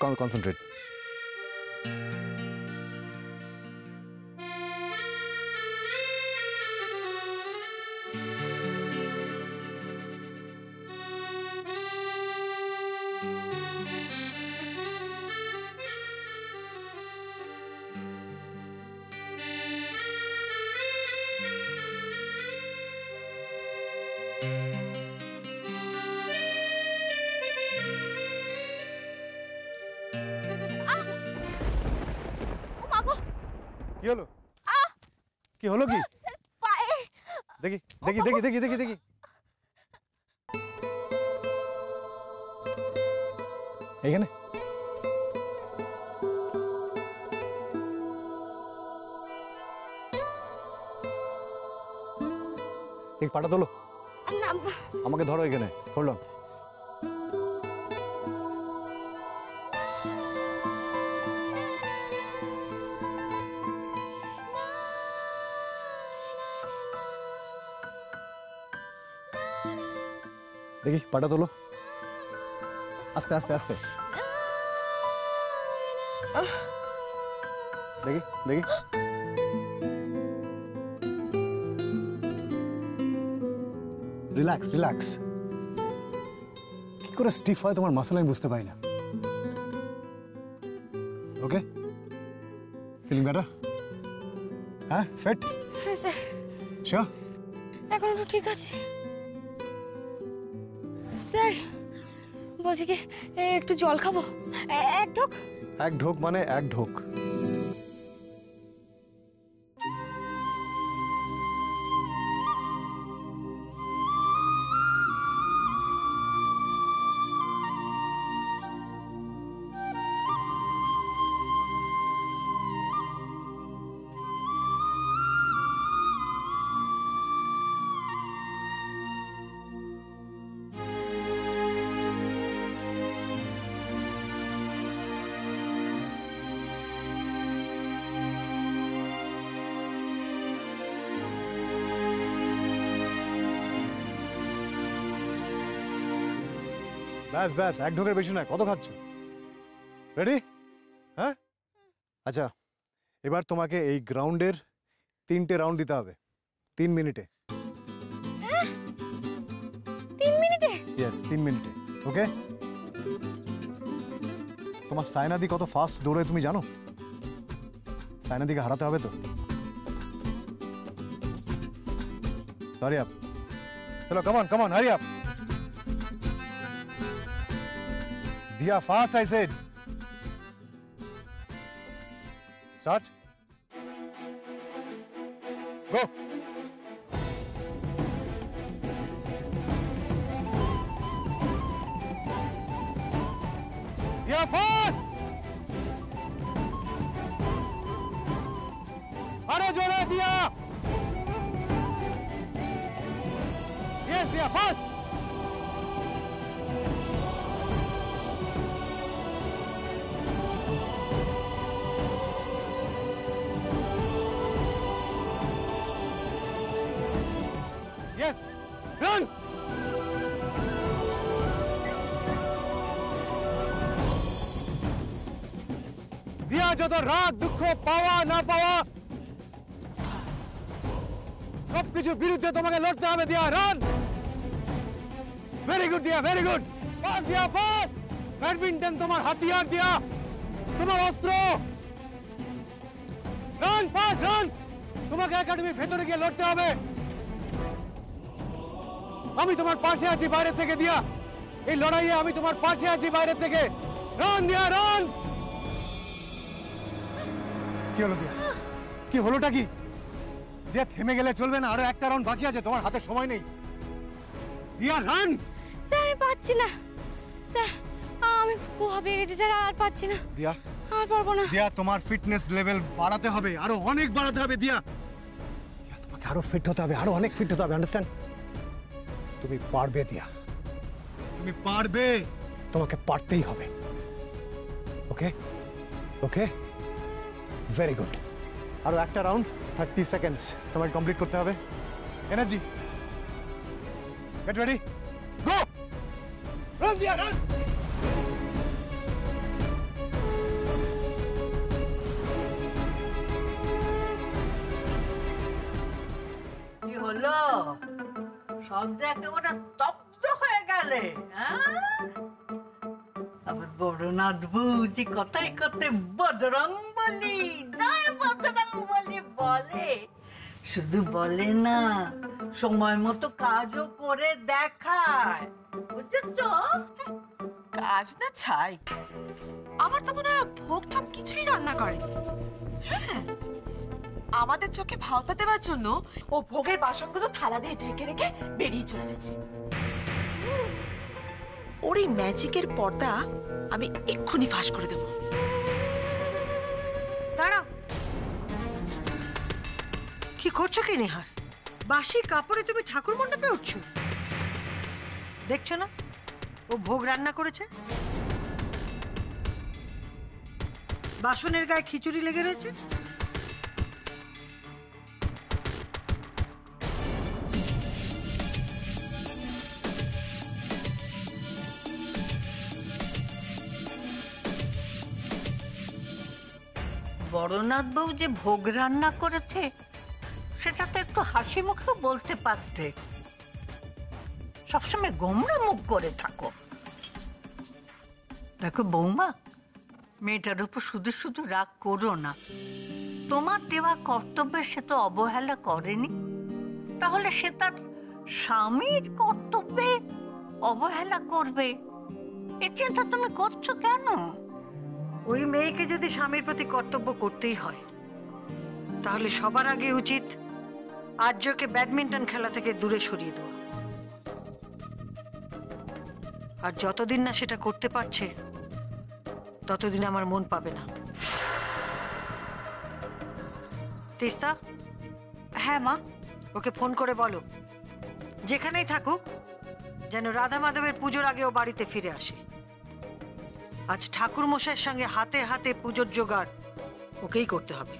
Concentrate. কি হলো? কি হলো? কি দেখি দেখি দেখি দেখি দেখি দেখি এইখানে ঠিক পাটা তোলো, আমাকে ধরো এখানে। Hold on. দেখি পাটা তোলো, আস্তে আস্তে আস্তে। দেখি দেখি রিল্যাক্স রিল্যাক্স। কি করে স্টিফ হয় তোমার মাসল আমি বুঝতে পারি না। ওকে, ফিলিং বেটার? হ্যাঁ ফিট? হ্যাঁ স্যার। শিওর? এখন তো ঠিক আছে স্যার। বলছি কি একটু জল খাবো? এক ঢোক। এক ঢোক মানে এক ঢোক? ব্যাস ব্যাস, এক ঢোকের বেশি নয়। কত খাচ্ছ? রেডি? হ্যাঁ আচ্ছা, এবার তোমাকে এই গ্রাউন্ডের 3টে রাউন্ড দিতে হবে 3 মিনিটে। 3 মিনিটে? ইয়েস 3 মিনিটে। ওকে? তোমার সায়নাদি কত ফাস্ট দৌড়ে তুমি জানো? সায়নাদিকে হারাতে হবে তো। হারি আপ, চলো come on come on, hurry up. Diya, fast I said. Start. Go. Diya, fast. Aro jore Diya. Yes, Diya, fast. Yes, run! দিয়া যত রাগ দুঃখ পাওয়া না পাওয়া সবকিছুর বিরুদ্ধে তোমাকে লড়তে হবে। দিয়া রান। ভেরি গুড দিয়া, ভেরি গুড। পাস দিয়া, পাস। ব্যাডমিন্টন তোমার হাতিয়ার দিয়া, তোমার অস্ত্র। Run, pass, run. তোমাকে একাডেমির ভেতরে গিয়ে লড়তে হবে। আমি তোমার পাশে আছি বাইরে থেকে দিয়া, এই লড়াইয়ে আমি তোমার পাশে আছি বাইরে থেকে। রান দিয়া, রান। কি হলো দিয়া? কি হলোটা কি? দিয়া থেমে গেলে চলবে না, আরো একটা রাউন্ড বাকি আছে, তোমার হাতে সময় নেই। দিয়া রান। স্যার আমি পাচ্ছি না স্যার, আমি খুব হাঁপিয়ে গেছি স্যার, আর পাচ্ছি না। দিয়া আর পারবো না। দিয়া তোমার ফিটনেস লেভেল বাড়াতে হবে, আরো অনেক বাড়াতে হবে। দিয়া তোমাকে আরো ফিট হতে হবে, আরো অনেক ফিট হতে হবে। আন্ডারস্ট্যান্ড? তুমি পারবে দিয়া, তুমি পারবে, তোমাকে পারতেই হবে। ওকে ওকে, ভেরি গুড। আরো একটা রাউন্ড, 30 সেকেন্ডস তোমাকে কমপ্লিট করতে হবে। এনার্জি, গেট রেডি, গো। রান দিয়া, রান। হলো? শব্দে একেবারে স্তব্ধ হয়ে গেলে, আবার বড়নাথ বৌদি কথায় কথায় বজরং বলি, জয় বজরং বলি বলে। শুধু বলে না, সময় মতো কাজও করে দেখায়, বুঝেছ? কাজ না ছাই, আমার তো মনে হয় ভোগ ঠোক কিছুই রান্না করেনি। হ্যাঁ, আমাদের চোখে ভাওতা দেওয়ার জন্য ও ভোগের বাসনগুলো থালা দিয়ে ঢেকে রেখে বেরিয়ে চলে গেছে। ওর এই ম্যাজিকের পর্দা আমি এক্ষুনি ফাঁস করে দেব। দাঁড়াও, কি করছো কি নিহার? বাসি কাপড়ে তুমি ঠাকুর মণ্ডপে উঠছো? দেখছো না ও ভোগ রান্না করেছে? বাসনের গায়ে খিচুড়ি লেগে রয়েছে। বড়নাথ বউ যে ভোগ রান্না করেছে সেটা তো একটু হাসি মুখে বলতে পারতে। সবসময় গোমরা মুখ করে থাকো। দেখো বৌমা, মেয়েটার উপর শুধু শুধু রাগ করো না। তোমার দেওয়া কর্তব্যে সে তো অবহেলা করেনি, তাহলে সে তার স্বামীর কর্তব্যে অবহেলা করবে এ চিন্তা তুমি করছো কেন? ওই মেয়েকে যদি স্বামীর প্রতি কর্তব্য করতেই হয়, তাহলে সবার আগে উচিত আর্যকে ব্যাডমিন্টন খেলা থেকে দূরে সরিয়ে দেওয়া। আর যতদিন না সেটা করতে পারছে, ততদিন আমার মন পাবে না। তিস্তা? হ্যাঁ মা। ওকে ফোন করে বলো যেখানেই থাকুক যেন রাধা মাধবের পুজোর আগে ও বাড়িতে ফিরে আসে। আজ ঠাকুর মশাইয়ের সঙ্গে হাতে হাতে পুজোর জোগাড় ওকেই করতে হবে।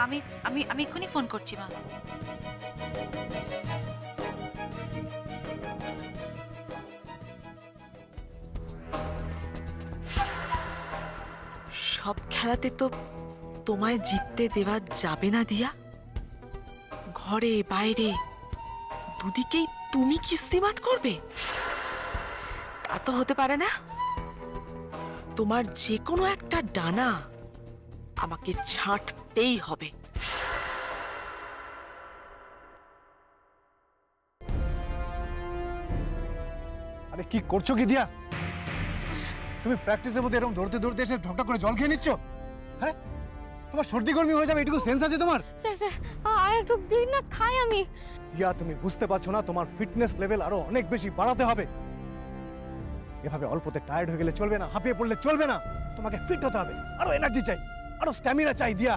আমি আমি আমি এক্ষুনি ফোন করছি মা। সব খেলাতে তো তোমায় জিততে দেওয়া যাবে না দিয়া। ঘরে বাইরে দুদিকেই তুমি কিস্তিমাত করবে, তা তো হতে পারে না। তোমার যে কোনো একটা ডানা আমাকে ছাঁটতেই হবে। আরে কি করছো কি দিয়া? তুমি প্র্যাকটিসের মধ্যে এরকম দৌড়তে দৌড়তে এসে ঢকঢক করে জল খেয়ে নিচ্ছ? হ্যাঁ, তোমার সর্দি গরমি হয়ে যাবে, এটুকু সেন্স আছে তোমার? স্যার স্যার আর একটু দিন না, খাই আমি। দিয়া তুমি বুঝতে পারছো না, তোমার ফিটনেস লেভেল আরো অনেক বেশি বাড়াতে হবে। এভাবে অল্পতে টায়ার্ড হয়ে গেলে চলবে না, হাঁপিয়ে পড়লে চলবে না। তোমাকে ফিট হতে হবে, আরো এনার্জি চাই, আরো স্ট্যামিনা চাই দিয়া।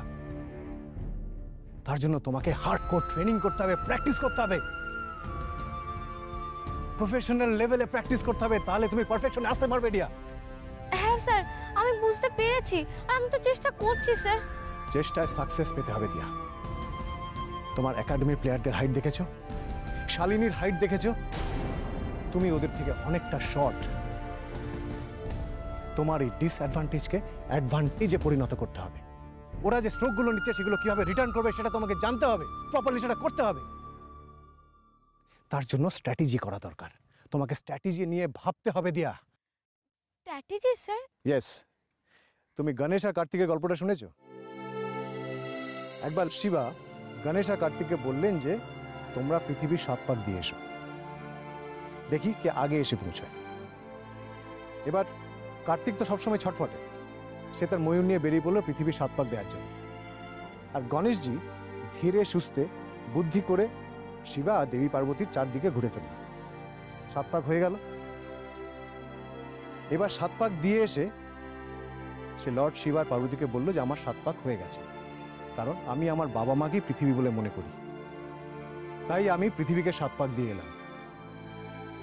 তার জন্য তোমাকে হার্ডকোর ট্রেনিং করতে হবে, প্র্যাকটিস করতে হবে, প্রফেশনাল লেভেলে প্র্যাকটিস করতে হবে, তাহলে তুমি পারফেকশনে আসতে পারবে দিয়া। হ্যাঁ স্যার, আমি বুঝতে পেরেছি, আর আমি তো চেষ্টা করছি স্যার। চেষ্টায় সাকসেস পেতে হবে দিয়া। তোমার একাডেমির প্লেয়ারদের হাইট দেখেছো? শালিনীর হাইট দেখেছো? তুমি ওদের থেকে অনেকটা শর্ট। তোমার এই ডিসঅ্যাডভান্টেজকে অ্যাডভান্টেজে পরিণত করতে হবে। ওরা যে স্ট্রোকগুলো নিচ্ছে সেগুলো কিভাবে রিটার্ন করবে সেটা তোমাকে জানতে হবে, প্রপারলি সেটা করতে হবে। তার জন্য স্ট্র্যাটেজি করা দরকার। তোমাকে স্ট্র্যাটেজি নিয়ে ভাবতে হবে দিয়া। Strategy sir? ইয়েস। তুমি গণেশ আর কার্তিকের গল্পটা শুনেছো? একবার শিবা গণেশ আর কার্তিককে বললেন যে তোমরা পৃথিবীর 7 পাক দিয়ে এসো, দেখি কে আগে এসে পৌঁছায়। এবার কার্তিক তো সবসময় ছটফটে, সে তার ময়ূর নিয়ে বেরিয়ে পড়লো পৃথিবীর 7 পাক দেওয়ার জন্য। আর গণেশজি ধীরে সুস্থে বুদ্ধি করে শিবা আর দেবী পার্বতীর চারদিকে ঘুরে ফেলল। 7 পাক হয়ে গেল। এবার 7 পাক দিয়ে এসে সে লর্ড শিবার পার্বতীকে বলল যে আমার 7 পাক হয়ে গেছে, কারণ আমি আমার বাবা মাকে পৃথিবী বলে মনে করি, তাই আমি পৃথিবীকে 7 পাক দিয়ে এলাম।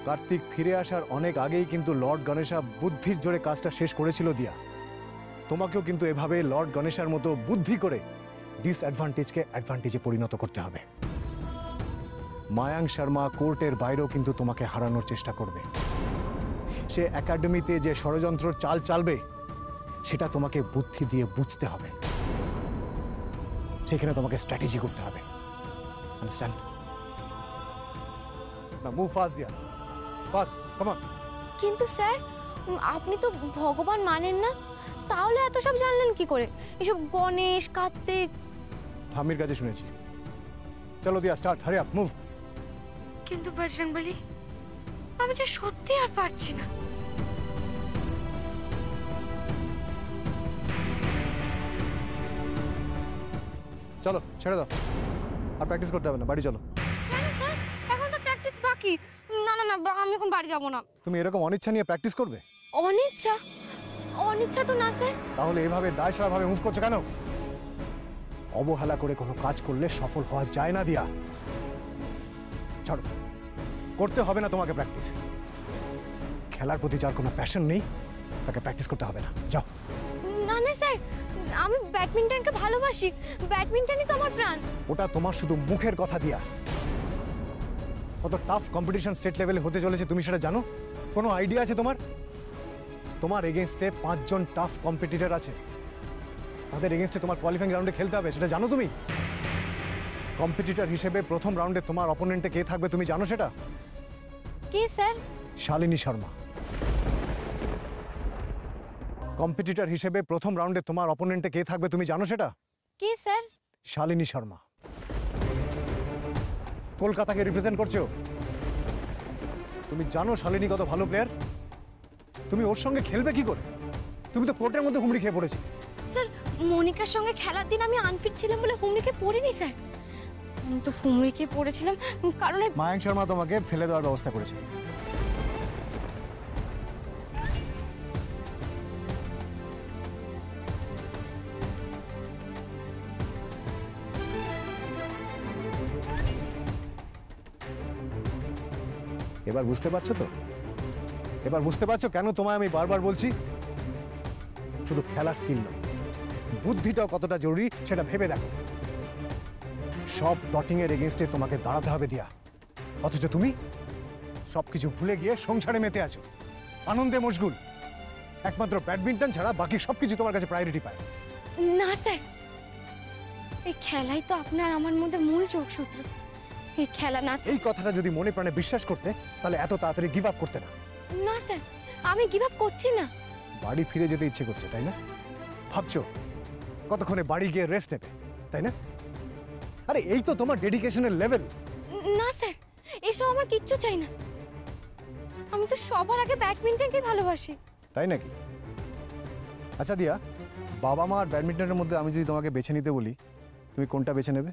কার্তিক ফিরে আসার অনেক আগেই কিন্তু লর্ড গণেশা বুদ্ধির জোরে কাজটা শেষ করেছিল দিয়া। তোমাকেও কিন্তু এভাবে লর্ড গণেশার মতো বুদ্ধি করে ডিসঅ্যাডভান্টেজকে অ্যাডভান্টেজে পরিণত করতে হবে। মায়াঙ্ক শর্মা কোর্টের বাইরেও কিন্তু তোমাকে হারানোর চেষ্টা করবে। সে একাডেমিতে যে ষড়যন্ত্র চাল চালবে সেটা তোমাকে বুদ্ধি দিয়ে বুঝতে হবে, সেখানে তোমাকে স্ট্র্যাটেজি করতে হবে। Understand? Now move fast, Diya. Fast. Come on. কিন্তু স্যার আপনি তো ভগবান মানেন না, তাহলে এত সব জানলেন কি করে? এসব গণেশ, কার্তিক। হামির কাছে শুনেছি। চলো দিয়া, স্টার্ট। Hurry up, move. কিন্তু বজরংবলী, আমি যে সত্যি আর পারছি না। চলো, ছেড়ে দাও। আর প্র্যাকটিস করতে হবে না, বাড়ি চলো। কেন স্যার? এখন তো প্র্যাকটিস বাকি। না না না, আমি এখন বাড়ি যাব না। তুমি এরকম অনিচ্ছা নিয়ে প্র্যাকটিস করবে? অনিচ্ছা? অনিচ্ছা তো না স্যার। তাহলে এভাবে দায়সারাভাবে মুভ করছো কেন? অবহেলা করে কোনো কাজ করলে সফল হওয়া যায় না দিয়া। ছাড়ো, করতে হবে না তোমাকে প্র্যাকটিস। খেলার প্রতি যার কোনো প্যাশন নেই তাকে প্র্যাকটিস করতে হবে না, যাও। না না স্যার, আমি ব্যাডমিন্টনকে ভালোবাসি। ব্যাডমিন্টনই তো আমার প্রাণ। ওটা তোমার শুধু মুখের কথা দিয়া। কত টাফ কম্পিটিশন স্টেট লেভেলে হতে চলেছে তুমি সেটা জানো? কোনো আইডিয়া আছে তোমার? তোমার এগেনস্টে 5 জন টাফ কম্পিটিটর আছে। তাদের এগেনস্টে তোমার কোয়ালিফাইং রাউন্ডে খেলতে হবে, সেটা জানো তুমি? কম্পিটিটর হিসেবে প্রথম রাউন্ডে তোমার অপোনেন্টে কে থাকবে তুমি জানো সেটা? কে স্যার? শালিনী শর্মা। কম্পিটিটর হিসেবে প্রথম রাউন্ডে তোমার অপোনেন্টে কে থাকবে তুমি জানো সেটা? কে স্যার? শালিনী শর্মা। কলকাতাকে রিপ্রেজেন্ট করছো। তুমি জানো শালিনী কত ভালো প্লেয়ার? তুমি ওর সঙ্গে খেলবে কি করে? তুমি তো কোর্টের মধ্যে হুমড়ি খেয়ে পড়েছি। স্যার, মনিকার সঙ্গে খেলার দিন আমি আনফিট ছিলাম বলে হুমড়িকে পড়িনি স্যার। আমি তো হুমড়িকে পড়েছিলাম কারণ মায়াঙ্ক শর্মা তোমাকে ফেলে দেওয়ার ব্যবস্থা করেছে। এবার বুঝতে পারছো তো? এবার বুঝতে পারছো কেন তোমায় আমি বারবার বলছি শুধু খেলার স্কিল নয়, বুদ্ধিটাও কতটা জরুরি সেটা ভেবে দেখো। সব প্লটিং এর এগেইনস্টে তোমাকে দাঁড়াতে হবে দিয়া, অথচ তুমি সবকিছু ভুলে গিয়ে সংসারে মেতে আছো, আনন্দে মশগুল। একমাত্র ব্যাডমিন্টন ছাড়া বাকি সবকিছু তোমার কাছে প্রায়োরিটি পায়। না স্যার, এই খেলাই তো আপনার আমার মধ্যে মূল যোগসূত্র। এই খেলা না। এই কথাটা যদি মনে প্রাণে বিশ্বাস করতে তাহলে এত তাড়াতাড়ি গিভ আপ করতে না। না স্যার, আমি গিভ আপ করছি না। বাড়ি ফিরে যেতে ইচ্ছে করছে তাই না? ভাবছো কতক্ষণে বাড়ি গিয়ে রেস্ট নেবে তাই না? আরে এই তো তোমার ডেডিকেশনের লেভেল। না স্যার, এসব আমার কিচ্ছু চাই না। আমি তো সবার আগে ব্যাডমিন্টনকে ভালোবাসি। তাই নাকি? আচ্ছা দিয়া, বাবা মা আর ব্যাডমিন্টনের মধ্যে আমি যদি তোমাকে বেছে নিতে বলি তুমি কোনটা বেছে নেবে?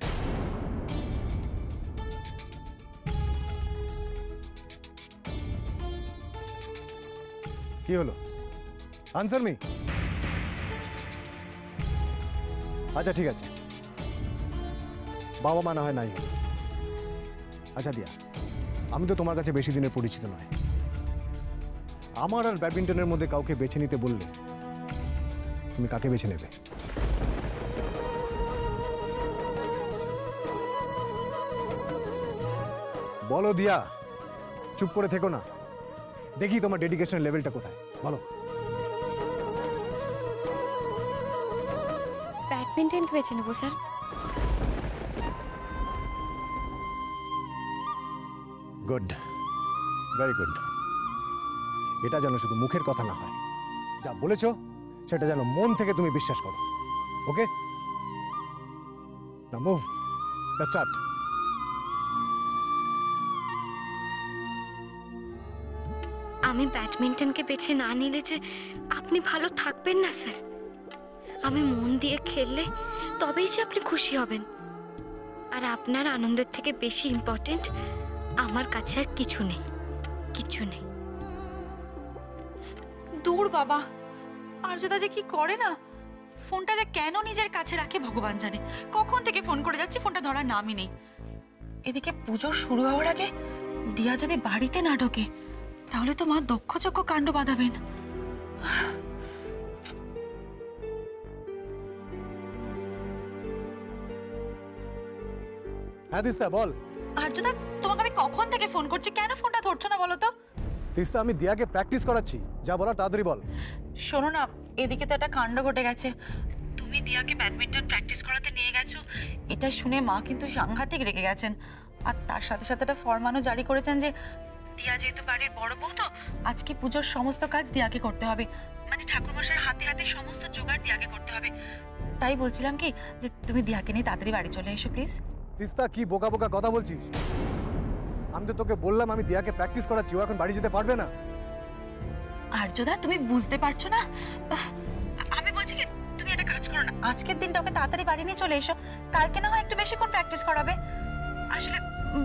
কি হলো? Answer me. আচ্ছা ঠিক আছে, বাবা মা না হয় নাই হলো। আচ্ছা দিয়া, আমি তো তোমার কাছে বেশি দিনের পরিচিত নয়। আমার আর ব্যাডমিন্টনের মধ্যে কাউকে বেছে নিতে বললে তুমি কাকে বেছে নেবে? বলো দিয়া, চুপ করে থেকো না। দেখি তোমার ডেডিকেশনের লেভেলটা কোথায়, বলো। ব্যাডমিন্টনকে বেছে নেবো স্যার। Good, very good. এটা যেন শুধু মুখের কথা না হয়, যা বলেছ সেটা যেন মন থেকে তুমি বিশ্বাস করো। ওকে, নাও মুভ, লেটস স্টার্ট। আমি ব্যাডমিন্টনকে বেছে না নিলে যে আপনি ভালো থাকবেন না স্যার। আমি মন দিয়ে খেললে তবেই যে আপনি খুশি হবেন। আর আপনার আনন্দের থেকে বেশি ইম্পর্টেন্ট আমার কাছে আর কিছু নেই, কিছু নেই। দূর বাবা, আর্যদা যে কি করে না, ফোনটা যে কেন নিজের কাছে রাখে ভগবান জানে। কখন থেকে ফোন করে যাচ্ছি, ফোনটা ধরার নামই নেই। এদিকে পুজো শুরু হওয়ার আগে দিয়া যদি বাড়িতে না ঢোকে তাহলে তো মা দক্ষযজ্ঞ কাণ্ড বাঁধাবেন। হ্যাঁ তিস্তা বল। আর্যদা, তোমাকে আমি কখন থেকে ফোন করছি, কেন ফোনটা ধরছো না বলো তো? তিস্তা, আমি দিয়াকে প্র্যাকটিস করাচ্ছি, যা বলার তাড়াতাড়ি বল। শোনো না, এদিকে তো একটা কাণ্ড ঘটে গেছে। তুমি তুমি দিয়াকে ব্যাডমিন্টন প্র্যাকটিস করাতে নিয়ে গেছো, এটা শুনে মা কিন্তু সাংঘাতিক রেগে গেছেন। আর তার সাথে সাথে একটা ফরমানও জারি করেছেন যে দিয়া যেহেতু বাড়ির বড় বউ, তো আজকে পুজোর সমস্ত কাজ দিয়াকে করতে হবে, মানে ঠাকুরমশাইয়ের হাতে হাতে সমস্ত জোগাড় দিয়াকে করতে হবে। তাই বলছিলাম কি যে তুমি দিয়াকে নিয়ে তাড়াতাড়ি বাড়ি চলে এসো প্লিজ। তিস্তা, কি বোকা বোকা কথা বলছিস? আমি তো তোকে বললাম আমি দিয়াকে প্র্যাকটিস করাচ্ছি, ও এখন বাড়ি যেতে পারবে না। আর্যদা, তুমি বুঝতে পারছো না? আমি বলছি কি, তুমি একটা কাজ করো না, আজকের দিনটা ওকে তাড়াতাড়ি বাড়ি নিয়ে চলে এসো, কালকে না হয় একটু বেশিক্ষণ প্র্যাকটিস করাবে। আসলে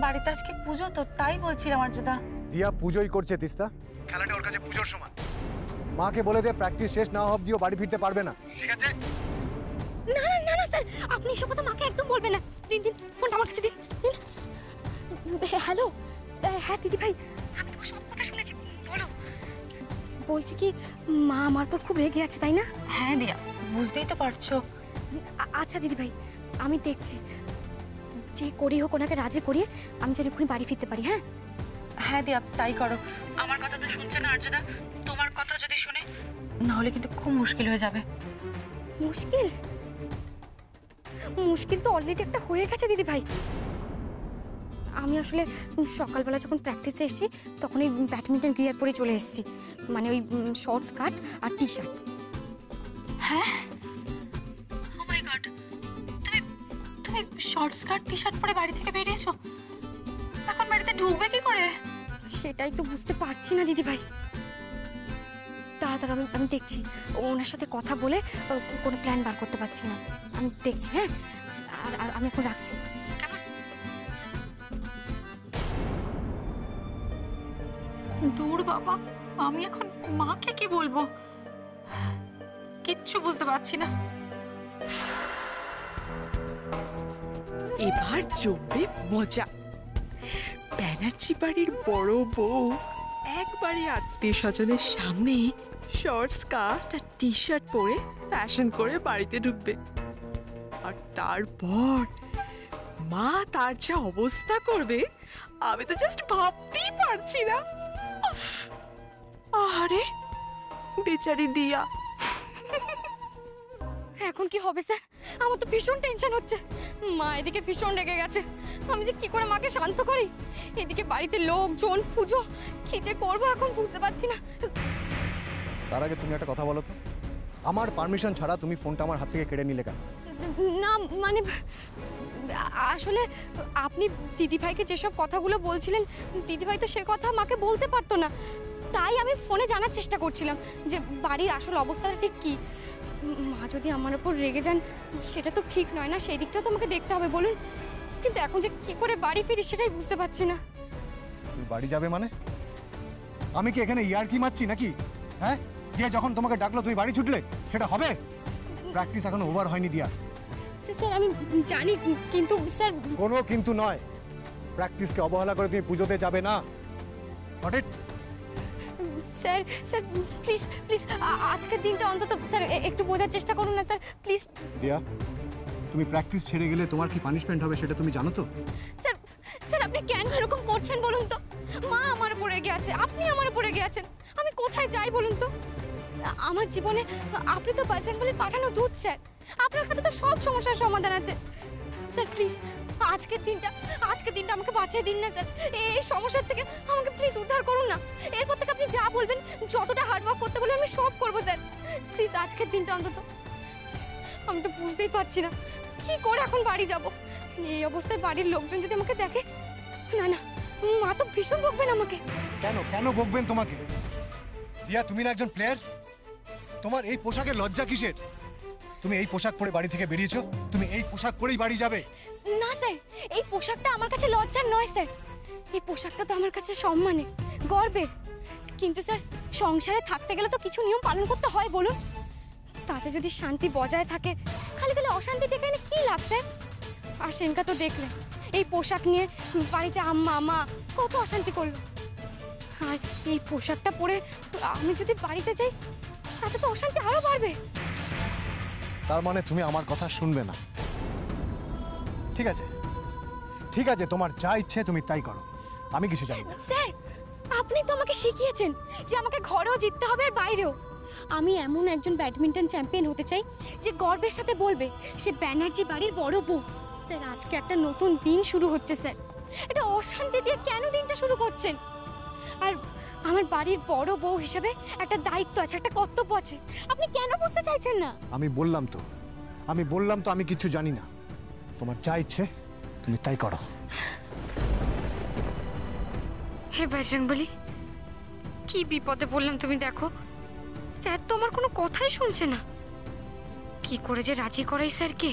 বাড়িতে আজকে পুজো, তো তাই বলছিলাম আর্যদা। দিয়া পুজোই করছে তিস্তা, খেলাটা ওর কাছে পুজোর সমান। মাকে বলে দে প্র্যাকটিস শেষ না হওয়া অবধিও বাড়ি ফিরতে পারবে না, ঠিক আছে? না না না না স্যার, আপনি এসব কথা মাকে একদম বলবেন না। দিন দিন ফোনটা আমার কাছে দিন। হ্যালো, হ্যাঁ দিদি ভাই, আমি তোমার সব কথা শুনেছি, বলো। বলছি কি, মা আমার পর খুব রেগে আছে, তাই না? হ্যাঁ দিয়া, বুঝতেই তো পারছো। আচ্ছা দিদি ভাই, আমি দেখছি যে করি হোক ওনাকে রাজি করিয়ে আমি যেন এক্ষুনি বাড়ি ফিরতে পারি। হ্যাঁ হ্যাঁ দিয়া, তাই করো। আমার কথা তো শুনছে না আর্যদা, তোমার কথা যদি শুনে, না হলে কিন্তু খুব মুশকিল হয়ে যাবে। মুশকিল? মুশকিল তো অলরেডি একটা হয়ে গেছে দিদি ভাই। আমি আসলে সকালবেলা যখন প্র্যাকটিসে এসেছি তখন ওই ব্যাডমিন্টন গিয়ার পরে চলে এসেছি, মানে ওই শর্ট স্কার্ট আর টি শার্ট। হ্যাঁ, ও মাই গড, তুমি তুমি শর্ট স্কার্ট টি শার্ট পরে বাড়ি থেকে বেরিয়েছো? এখন বাড়িতে ঢুকবে কি করে? সেটাই তো বুঝতে পারছি না দিদি ভাই। তাড়াতাড়ি আমি দেখছি, ওনার সাথে কথা বলে কোনো প্ল্যান বার করতে পারছি না। আমি দেখছি। হ্যাঁ, আর আমি এখন রাখছি, কেমন? দূর বাবা, আমি এখন মাকে কি বলবো, কিচ্ছু বুঝতে পারছি না। এবার জমবে মজা। ব্যানার্জি বাড়ির বড় বউ একবারে আত্মীয় স্বজনের সামনে শর্ট স্কার্ট আর টি শার্ট পরে ফ্যাশন করে বাড়িতে ঢুকবে, আর তারপর মা তার যা অবস্থা করবে আমি তো জাস্ট ভাবতেই পারছি না। উফ, আরে বেচারি দিয়া। এখন কি হবে স্যার? আমার তো ভীষণ টেনশন হচ্ছে। মা এদিকে ভীষণ রেগে গেছে, আমি যে কি করে মাকে শান্ত করি। এদিকে বাড়িতে লোকজন, পুজো, কি যে করবো এখন বুঝতে পারছি না। তার আগে তুমি একটা কথা বলো তো, আমার পারমিশন ছাড়া তুমি ফোনটা আমার হাত থেকে কেড়ে নিলে কেন? না মানে আসলে আপনি দিদিভাইকে যেসব কথাগুলো বলছিলেন, দিদিভাই তো সে কথা মাকে বলতে পারতো না, তাই আমি ফোনে জানার চেষ্টা করছিলাম যে বাড়ির আসল অবস্থাটা ঠিক কি। মা যদি আমার ওপর রেগে যান সেটা তো ঠিক নয় না, সেই দিকটাও তো আমাকে দেখতে হবে বলুন। কিন্তু এখন যে কি করে বাড়ি ফিরি সেটাই বুঝতে পারছি না। তুই বাড়ি যাবে মানে? আমি কি এখানে ইয়ার্কি মারছি নাকি? হ্যাঁ, যে যখন তোমাকে ডাকলো তুমি বাড়ি ছুটলে, সেটা হবে? প্র্যাকটিস এখনো ওভার হয়নি দিয়া। স্যার আমি জানি, কিন্তু স্যার কোনো কিন্তু নয়। প্র্যাকটিসকে অবহেলা করে তুমি পুজোতে যাবে না। Got it? Sir sir please please আজকের দিনটা অন্তত স্যার একটু বোঝার চেষ্টা করুন না স্যার, প্লিজ। দিয়া, তুমি প্র্যাকটিস ছেড়ে গেলে তোমার কি পানিশমেন্ট হবে সেটা তুমি জানো তো? স্যার স্যার আপনি কেন এরকম করছেন বলুন তো? মা আমার উপর রেগে আছে, আপনি আমার উপর রেগে আছেন, আমি কোথায় যাই বলুন তো? আমার জীবনে আপনি তো বাসেন বলে পাঠানো দুধ স্যার, আপনার কাছে তো সব সমস্যার সমাধান আছে। স্যার প্লিজ আজকের দিনটা আমাকে বাঁচিয়ে দিন না স্যার, এই সমস্যার থেকে আমাকে প্লিজ উদ্ধার করুন না। এরপর থেকে আপনি যা বলবেন, যতটা হার্ড ওয়ার্ক করতে বলবেন আমি সব করবো স্যার। প্লিজ আজকের দিনটা অন্তত। আমি তো বুঝতেই পারছি না কি করে এখন বাড়ি যাব। এই অবস্থায় বাড়ির লোকজন যদি আমাকে দেখে, না না, মা তো ভীষণ বকবেন আমাকে। কেন কেন বকবেন তোমাকে? দিয়া, তুমি না একজন প্লেয়ার? তোমার এই পোশাকের লজ্জা কিসের? তুমি এই পোশাক পরে বাড়ি থেকে বেরিয়েছো, তুমি এই পোশাক পরেই বাড়ি যাবে? না স্যার, এই পোশাকটা আমার কাছে লজ্জার নয় স্যার, এই পোশাকটা তো আমার কাছে সম্মানের, গর্বের। কিন্তু স্যার সংসারে থাকতে গেলে তো কিছু নিয়ম পালন করতে হয় বলুন। তাতে যদি শান্তি বজায় থাকে, খালি খালি অশান্তি ডেকে এনে কি লাভ স্যার? আর সেনকা তো দেখলে এই পোশাক নিয়ে বাড়িতে আম্মা মা কত অশান্তি করলো। আর এই পোশাকটা পরে আমি যদি বাড়িতে যাই তাতে তো অশান্তি আরো বাড়বে। তার মানে তুমি আমার কথা শুনবে না? ঠিক আছে ঠিক আছে, তোমার যা ইচ্ছে তুমি তাই করো, আমি কিছু জানি না। স্যার আপনি তো আমাকে শিখিয়েছেন যে আমাকে ঘরেও জিততে হবে আর বাইরেও। আমি এমন একজন ব্যাডমিন্টন চ্যাম্পিয়ন হতে চাই যে গর্বের সাথে বলবে সে ব্যানার্জি বাড়ির বড় বউ। স্যার আজকে একটা নতুন দিন শুরু হচ্ছে স্যার, এটা অশান্তি দিয়ে কেন দিনটা শুরু করছেন? আর আমার বাড়ির বড় বউ হিসেবে একটা দায়িত্ব আছে, একটা কর্তব্য আছে, আপনি কেন বুঝতে চাইছেন না? আমি বললাম তো আমি কিছু জানি না। তোমার যা ইচ্ছে তুমি তাই করো। হে বজরংবলী, কি বিপদে বললাম তুমি দেখো। স্যার তো আমার কোনো কথাই শুনছে না, কি করে যে রাজি করাই স্যারকে।